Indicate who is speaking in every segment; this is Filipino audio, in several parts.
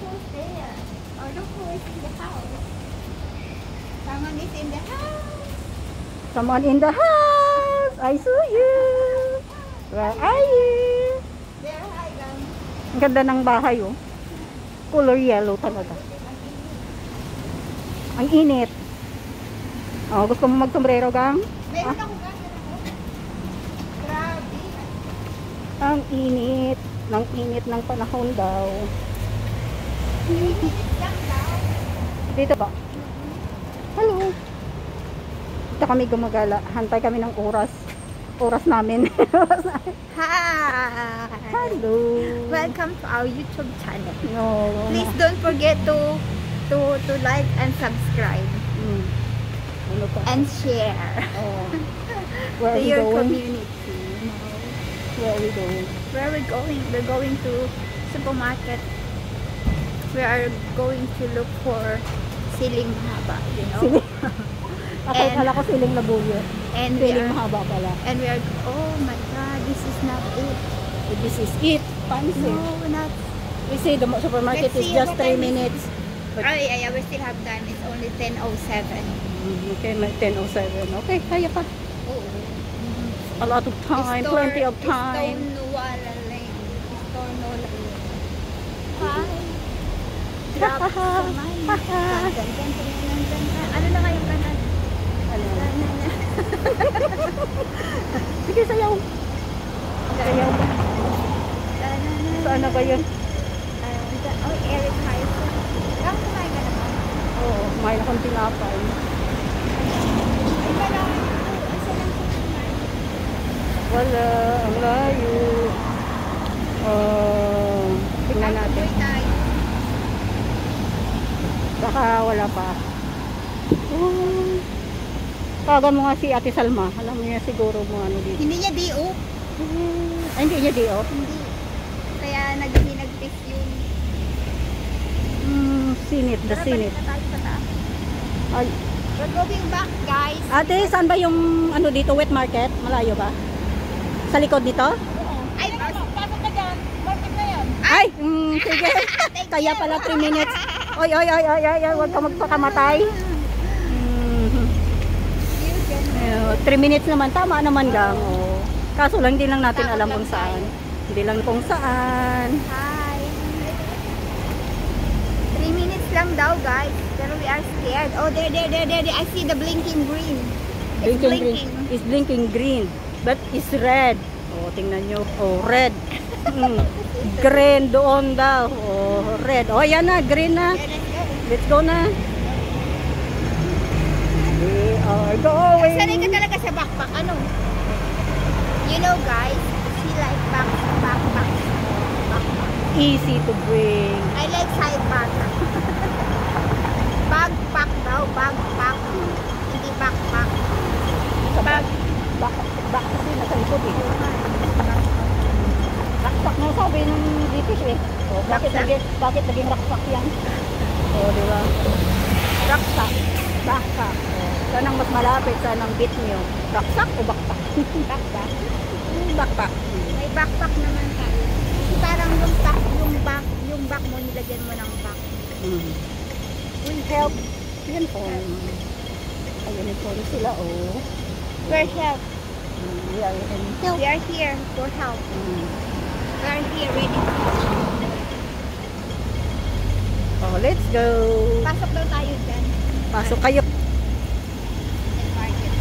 Speaker 1: who's there. Or look who is in the house. Someone is in the house.
Speaker 2: Someone in the house. I saw you. Where are you?
Speaker 1: There, hi lang.
Speaker 2: Ang ganda ng bahay, oh. Color yellow talaga. Ang init. Oh, gusto mo mag-sombrero, gang?
Speaker 1: Meron ako ganyan ako. Grabe.
Speaker 2: Ang init. Ng init ng panahon daw. Dito ba? Hello. Dito kami gumagala. Hantay kami ng oras. Oras namin.
Speaker 1: Hi.
Speaker 2: Hello.
Speaker 1: Welcome to our YouTube channel.
Speaker 2: No.
Speaker 1: Please don't forget to like and subscribe
Speaker 2: Ano pa?
Speaker 1: and share
Speaker 2: Oh. Where
Speaker 1: to
Speaker 2: are we
Speaker 1: your
Speaker 2: going?
Speaker 1: community.
Speaker 2: Where are we going?
Speaker 1: Where are we going? We're going to supermarket. We are going to look for siling haba, you know.
Speaker 2: Siling. Ako
Speaker 1: And-
Speaker 2: kala ko siling labuyo.
Speaker 1: And we
Speaker 2: Siling
Speaker 1: are,
Speaker 2: mahaba pala.
Speaker 1: and we are, oh my god, this is not it.
Speaker 2: This is it. Fancy.
Speaker 1: No, not.
Speaker 2: We say the supermarket
Speaker 1: Let's
Speaker 2: is
Speaker 1: see
Speaker 2: just
Speaker 1: what
Speaker 2: 3
Speaker 1: time is it?
Speaker 2: minutes. But,
Speaker 1: Oh yeah, we still have time. It's only 10:07.
Speaker 2: okay, may 10:07. Okay, kaya pa.
Speaker 1: Oh.
Speaker 2: A lot of time, plenty of time.
Speaker 1: Nuwala Lane. Store Nuwala Lane. Hi. Drop sa mine. Ano na kayong kanan?
Speaker 2: Ano? Sige, sayaw. Sayaw. Saan na ba yun?
Speaker 1: Oh, Eric Hyson. Kang kumain ka naman?
Speaker 2: Oo, kumain akong tinapay.
Speaker 1: Ay, wala. Asa lang sa kumain?
Speaker 2: Wala, ang layo. Tingnan natin.
Speaker 1: Tuloy tayo.
Speaker 2: Baka wala pa. Tawagan mo nga si Ate Salma. Alam niya siguro mo ano dito.
Speaker 1: Hindi niya DO.
Speaker 2: Ay, hindi niya di, oh.
Speaker 1: Hindi. Kaya nag-test yun.
Speaker 2: Sinit, the
Speaker 1: Tara,
Speaker 2: sinit.
Speaker 1: balik na tayo sa taas.
Speaker 2: Ay.
Speaker 1: We're going back, guys.
Speaker 2: Ate, saan ba yung ano dito, wet market? Malayo ba? Sa likod dito?
Speaker 1: Ay, pasok ka dyan. Market na yan.
Speaker 2: Ay, sige. Kaya pala 3 minutes. Oy, oy, oy, oy, oy, huwag ka magpakamatay. 3 minutes naman, tama naman gang. Oh. Kaso lang, hindi lang natin alam kung saan. Hindi lang kung saan.
Speaker 1: Hi. 3 minutes lang daw, guys. Pero we are scared. Oh, there. I see the blinking green. It's
Speaker 2: Blinking green. It's blinking green. But it's red. Oh, tingnan nyo. Oh, red. Green doon daw. Oh, red. Oh, yan na. Green na.
Speaker 1: Yeah, let's go.
Speaker 2: Let's go na. We are going.
Speaker 1: Sanay ka talaga sa backpack. Ano? You know, guys, she like backpack.
Speaker 2: Easy to bring.
Speaker 1: I like side bag. Backpack daw. Backpack. Hindi backpack. Bag.
Speaker 2: Back kasi nasa likod eh. Raksak na sabi ng British eh. Oh, bakit naging raksak yan? Oh, di ba? Raksak. Backpack. Oh, saan ang mas malapit? Saan ang bit nyo? Raksak o backpack?
Speaker 1: Backpack.
Speaker 2: Backpack.
Speaker 1: May backpack naman tayo. Parang yung back mo, nilagyan mo ng back.
Speaker 2: We help. Uniform. Ay, uniform sila oh.
Speaker 1: We're help.
Speaker 2: We are in
Speaker 1: We are here for help. We are here ready.
Speaker 2: Oh, let's go.
Speaker 1: Pasok daw tayo dyan.
Speaker 2: Pasok kayo.
Speaker 1: Market.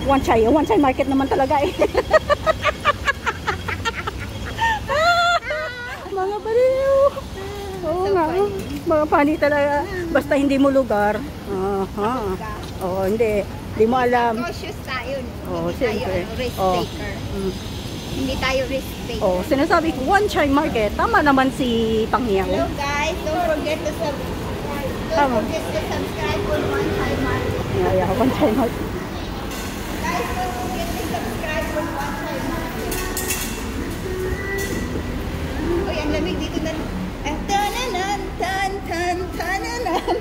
Speaker 2: One chai market naman talaga eh. Mga baliw. Oo nga. Mga funny talaga. Basta hindi mo lugar. Aha. Oo, hindi. Hindi mo alam.
Speaker 1: Cautious tayo.
Speaker 2: Oo,
Speaker 1: Hindi tayo
Speaker 2: siyempre.
Speaker 1: risk
Speaker 2: Oo.
Speaker 1: taker. Hindi tayo risk taker.
Speaker 2: Oh, sinasabi ko, one chai market. Tama naman si Pangyaw.
Speaker 1: Hello guys, don't forget to subscribe.
Speaker 2: Tama.
Speaker 1: Don't forget to subscribe for One Chai Market.
Speaker 2: Yeah, one chai market.
Speaker 1: Guys, don't forget to subscribe for One Chai Market. Uy, ang lamig dito na. Tananan, tananan.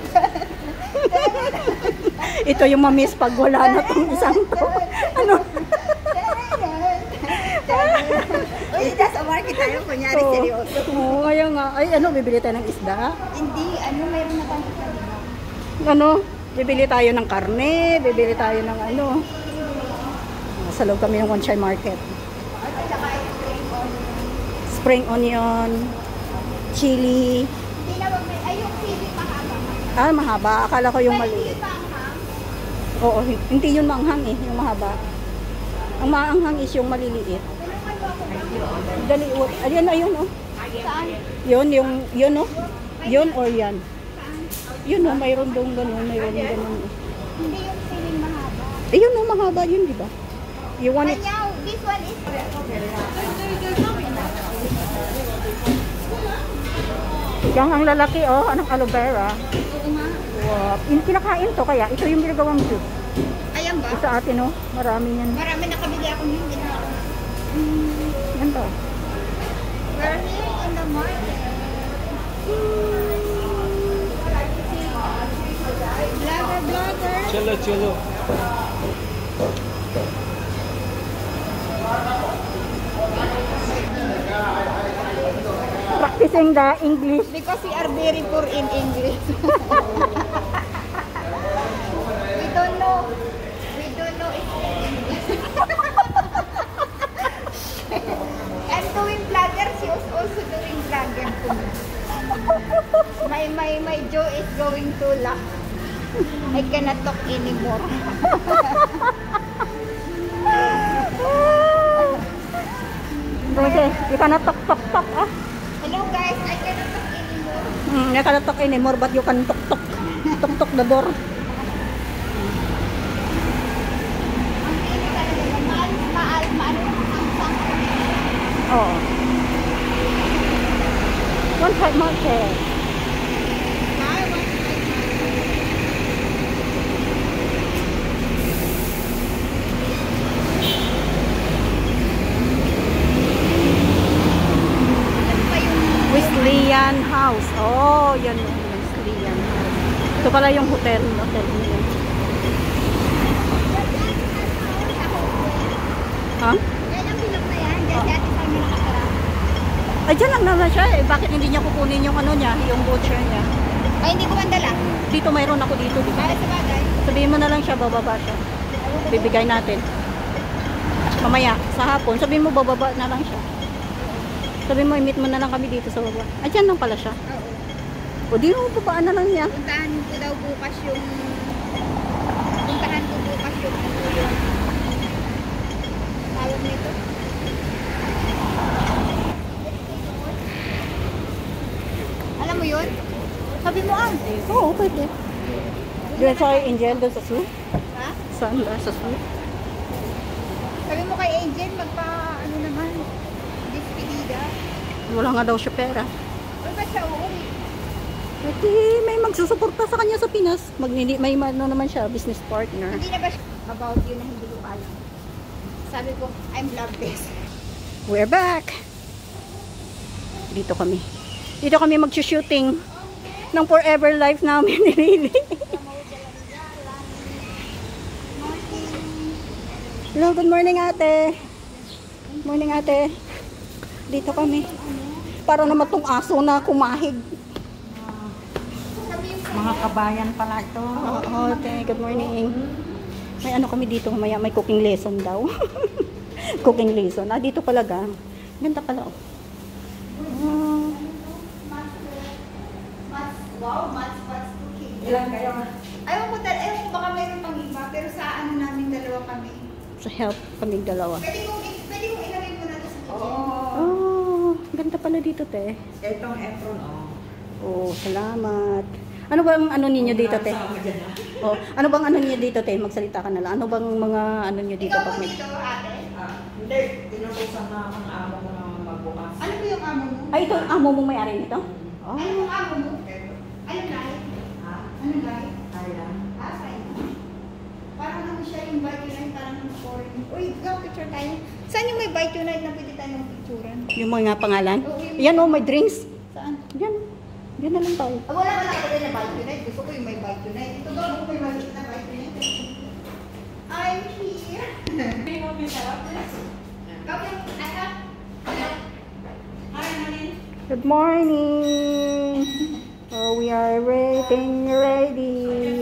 Speaker 2: Ito yung mamiss pag wala na tong isang to. Ano? tayo, kunyari
Speaker 1: Oo.
Speaker 2: seryoso.
Speaker 1: Oo, kaya nga. Ay, ano, bibili tayo ng isda?
Speaker 2: Hindi, mayroon na tayong kanina.
Speaker 1: Ano? Bibili tayo ng karne, bibili tayo ng ano. Sa loob kami ng One Chai Market.
Speaker 2: At saka
Speaker 1: Spring onion, chili.
Speaker 2: hindi na wag may, ay yung sili mahaba.
Speaker 1: Ah, mahaba. Akala ko yung
Speaker 2: May
Speaker 1: maliit.
Speaker 2: sili pa ang hang.
Speaker 1: Oo, hindi yun maanghang eh, yung mahaba. Ang maanghang is yung maliliit.
Speaker 2: Tulungan mo ako ba?
Speaker 1: Dali, ayun, ayun, oh.
Speaker 2: Saan?
Speaker 1: Yun, oh. Yun or yan.
Speaker 2: Saan?
Speaker 1: Yun, oh, mayroon doon ganun, mayroon ganun.
Speaker 2: Hindi yung siling mahaba.
Speaker 1: Eh, yun, oh, mahaba yun, di ba? You want it?
Speaker 2: Kanyaw, this one is...
Speaker 1: Yung ang lalaki, oh, anong aloe vera.
Speaker 2: Oo nga.
Speaker 1: Wow. Yung kinakain to, kaya ito yung ginagawang juice.
Speaker 2: Ayan ba?
Speaker 1: Sa atin, oh, marami yan.
Speaker 2: Marami nakabili ako yun.
Speaker 1: Yan to.
Speaker 2: We're here in the market. Vlogger.
Speaker 3: चलो चलो
Speaker 1: Practicing the English.
Speaker 2: Because we are very poor in English. We don't know if English. I'm doing vlogger. She was also doing vlogger too. My jaw is going to lock. I cannot talk anymore.
Speaker 1: Kasi, you cannot talk, ah.
Speaker 2: Hello guys, I cannot talk anymore.
Speaker 1: You cannot talk anymore, but you can tok the door.
Speaker 2: Ang pili talaga naman, maano ang sangkot.
Speaker 1: Oo. One side market. Wesleyan House. Oh, yan yung Wesleyan House. Ito pala yung hotel niya. Ha?
Speaker 2: Yan ang bilog na yan. Diyan si Ate Pami nakatara.
Speaker 1: Ay, dyan lang naman siya eh. Bakit hindi niya kukunin yung ano niya, yung voucher niya?
Speaker 2: Ay, hindi ko mandala.
Speaker 1: Dito, mayroon ako dito.
Speaker 2: Para sa bagay.
Speaker 1: Sabihin mo na lang siya, bababa siya. Bibigay natin. Mamaya, sa hapon, sabihin mo bababa na lang siya. Sabihin mo, i-meet mo na lang kami dito sa baba. Ah, dyan lang pala siya.
Speaker 2: Oo.
Speaker 1: O, di mo babaan na lang niya.
Speaker 2: Puntahan ko daw bukas yung... Puntahan ko bukas yung... Tawag nito. Alam mo yun? Sabi mo ah.
Speaker 1: Oo, pwede. Doon sa Angel, doon sa zoo.
Speaker 2: Ha?
Speaker 1: Saan ba? Sa zoo.
Speaker 2: Sabi mo kay Angel, ano naman, despedida.
Speaker 1: Wala nga daw siya pera.
Speaker 2: Ano ba siya uuwi?
Speaker 1: Pwede, may magsusuporta sa kanya sa Pinas. May ano naman siya, business partner.
Speaker 2: Hindi na ba siya about yun na hindi ko alam. Sabi ko, I'm loveless.
Speaker 1: We're back! Dito kami. Dito kami mag-shooting ng forever life namin ni Lily. Hello, good morning ate. Morning ate. Dito kami. Para naman itong aso na kumahig.
Speaker 2: Mga kabayan pala ito.
Speaker 1: Oo, ate. Good morning. May ano kami dito. May cooking lesson daw. Cooking lesson. Ah, dito pala ga. Ganda pala oh.
Speaker 2: Wow, Mats cooking.
Speaker 3: ilan kayo?
Speaker 2: Ayaw ko baka mayroon pang iba, pero sa ano namin dalawa kami.
Speaker 1: Sa help kaming dalawa.
Speaker 2: Pwede kong ilagay mo na ito sa kitchen.
Speaker 1: Oh, ganda pala dito te.
Speaker 3: Itong apron,
Speaker 1: Oh, salamat. Ano bang ano ninyo dito te? Oh, ano bang ano ninyo dito te? Magsalita ka na lang. Ano bang mga ano niyo dito
Speaker 2: Ikaw
Speaker 1: pag
Speaker 2: ba
Speaker 1: may...
Speaker 2: dito, ate?
Speaker 3: Hindi, tinutusan na ang amo ko na magbukas.
Speaker 2: Ano ba yung amo mo?
Speaker 1: Ay, ito amo mong may-ari nito? Oh.
Speaker 2: Ano yung amo mo? Anong lahi?
Speaker 3: Ha?
Speaker 2: Anong lahi?
Speaker 3: Ayan.
Speaker 2: Parang ano siya yung bite unite, parang foreign. Uy, go picture tayo. Saan yung may bite unite na pwede tayong picturean?
Speaker 1: Yung mga pangalan?
Speaker 2: Oo, yung-
Speaker 1: Yan oh, may drinks.
Speaker 2: Saan?
Speaker 1: Yan. Yan na lang tayo.
Speaker 2: Wala ka din na bite unite. Gusto ko yung may bite unite. Ito ba kung may maliit na bite unite? I'm here.
Speaker 3: Hindi mo masarap.
Speaker 2: Ikaw yung,
Speaker 1: Good morning. Oh, we are waiting ready.